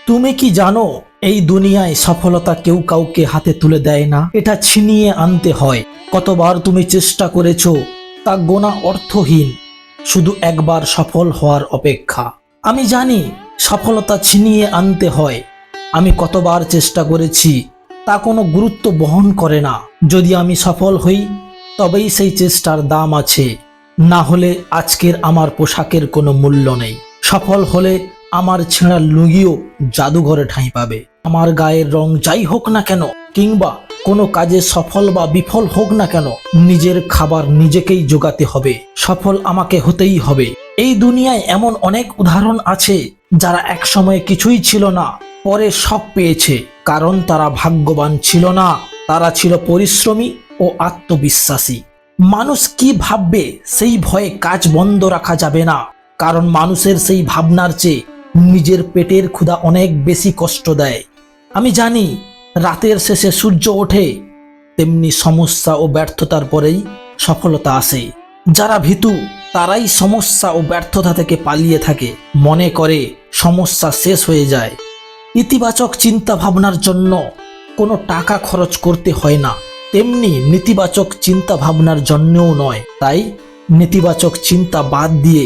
তুমি কি জানো এই দুনিয়ায় সফলতা কেউ কাউকে হাতে তুলে দেয় না, এটা ছিনিয়ে আনতে হয়। কতবার তুমি চেষ্টা করেছো তা গোনা অর্থহীন, শুধু একবার সফল হওয়ার অপেক্ষা। আমি জানি সফলতা ছিনিয়ে আনতে হয়। আমি কতবার চেষ্টা করেছি তা কোনো গুরুত্ব বহন করে না। যদি আমি সফল হই তবেই সেই চেষ্টার দাম আছে, না হলে আজকের আমার পোশাকের কোনো মূল্য নেই। সফল হলে আমার ছেঁড়া লুঙ্গিও জাদুঘরে ঠাঁই পাবে। আমার গায়ের রং যাই হোক না কেন, কিংবা কোনো কাজে সফল বা বিফল হোক না কেন, নিজের খাবার নিজেকেই জোগাতে হবে। সফল আমাকে হতেই হবে। এই দুনিয়ায় এমন অনেক উদাহরণ আছে যারা একসময় কিছুই ছিল না, পরে সব পেয়েছে। কারণ তারা ভাগ্যবান ছিল না, তারা ছিল পরিশ্রমী ও আত্মবিশ্বাসী। মানুষ কি ভাববে সেই ভয়ে কাজ বন্ধ রাখা যাবে না, কারণ মানুষের সেই ভাবনার চেয়ে নিজের পেটের ক্ষুধা অনেক বেশি কষ্ট দেয়। আমি জানি রাতের শেষে সূর্য ওঠে, তেমনি সমস্যা ও ব্যর্থতার পরেই সফলতা আসে। যারা ভীতু তারাই সমস্যা ও ব্যর্থতা থেকে পালিয়ে থাকে, মনে করে সমস্যা শেষ হয়ে যায়। ইতিবাচক চিন্তা ভাবনার জন্য কোনো টাকা খরচ করতে হয় না, তেমনি নেতিবাচক চিন্তা ভাবনার জন্যও নয়। তাই নেতিবাচক চিন্তা বাদ দিয়ে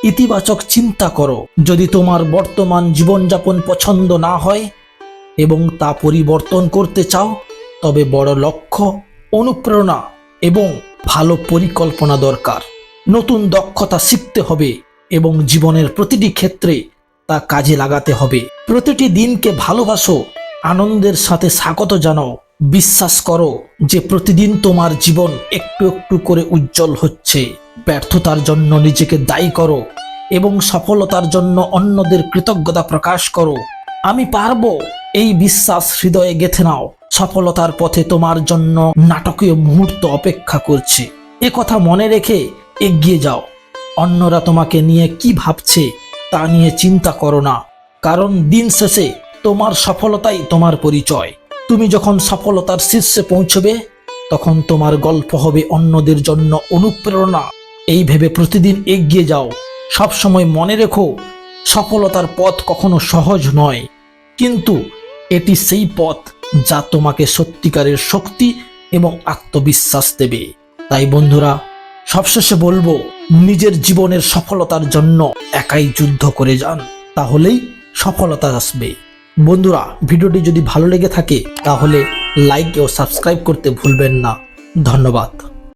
ইতিবাচক চিন্তা করো। যদি তোমার বর্তমান জীবনযাপন পছন্দ না হয় এবং তা পরিবর্তন করতে চাও, তবে বড় লক্ষ্য, অনুপ্রেরণা এবং ভালো পরিকল্পনা দরকার। নতুন দক্ষতা শিখতে হবে এবং জীবনের প্রতিটি ক্ষেত্রে তা কাজে লাগাতে হবে। প্রতিটি দিনকে ভালোবাসো, আনন্দের সাথে স্বাগত জানাও। বিশ্বাস করো যে প্রতিদিন তোমার জীবন একটু একটু করে উজ্জ্বল হচ্ছে। ব্যর্থতার জন্য নিজেকে দায়ী করো এবং সফলতার জন্য অন্যদের কৃতজ্ঞতা প্রকাশ করো। আমি পারবো এই বিশ্বাস হৃদয়ে গেঁথে নাও। সফলতার পথে তোমার জন্য নাটকীয় মুহূর্ত অপেক্ষা করছে, এ কথা মনে রেখে এগিয়ে যাও। অন্যরা তোমাকে নিয়ে কি ভাবছে তা নিয়ে চিন্তা করো না, কারণ দিন শেষে তোমার সফলতাই তোমার পরিচয়। তুমি যখন সফলতার শীর্ষে পৌঁছবে, তখন তোমার গল্প হবে অন্যদের জন্য অনুপ্রেরণা। এই ভেবে প্রতিদিন এগিয়ে যাও। সবসময় মনে রেখো, সফলতার পথ কখনো সহজ নয়, কিন্তু এটি সেই পথ যা তোমাকে সত্যিকারের শক্তি এবং আত্মবিশ্বাস দেবে। তাই বন্ধুরা, সবশেষে বলবো, নিজের জীবনের সফলতার জন্য একাই যুদ্ধ করে যান, তাহলেই সফলতা আসবে। বন্ধুরা, ভিডিওটি যদি ভালো লেগে থাকে তাহলে লাইক ও সাবস্ক্রাইব করতে ভুলবেন না। ধন্যবাদ।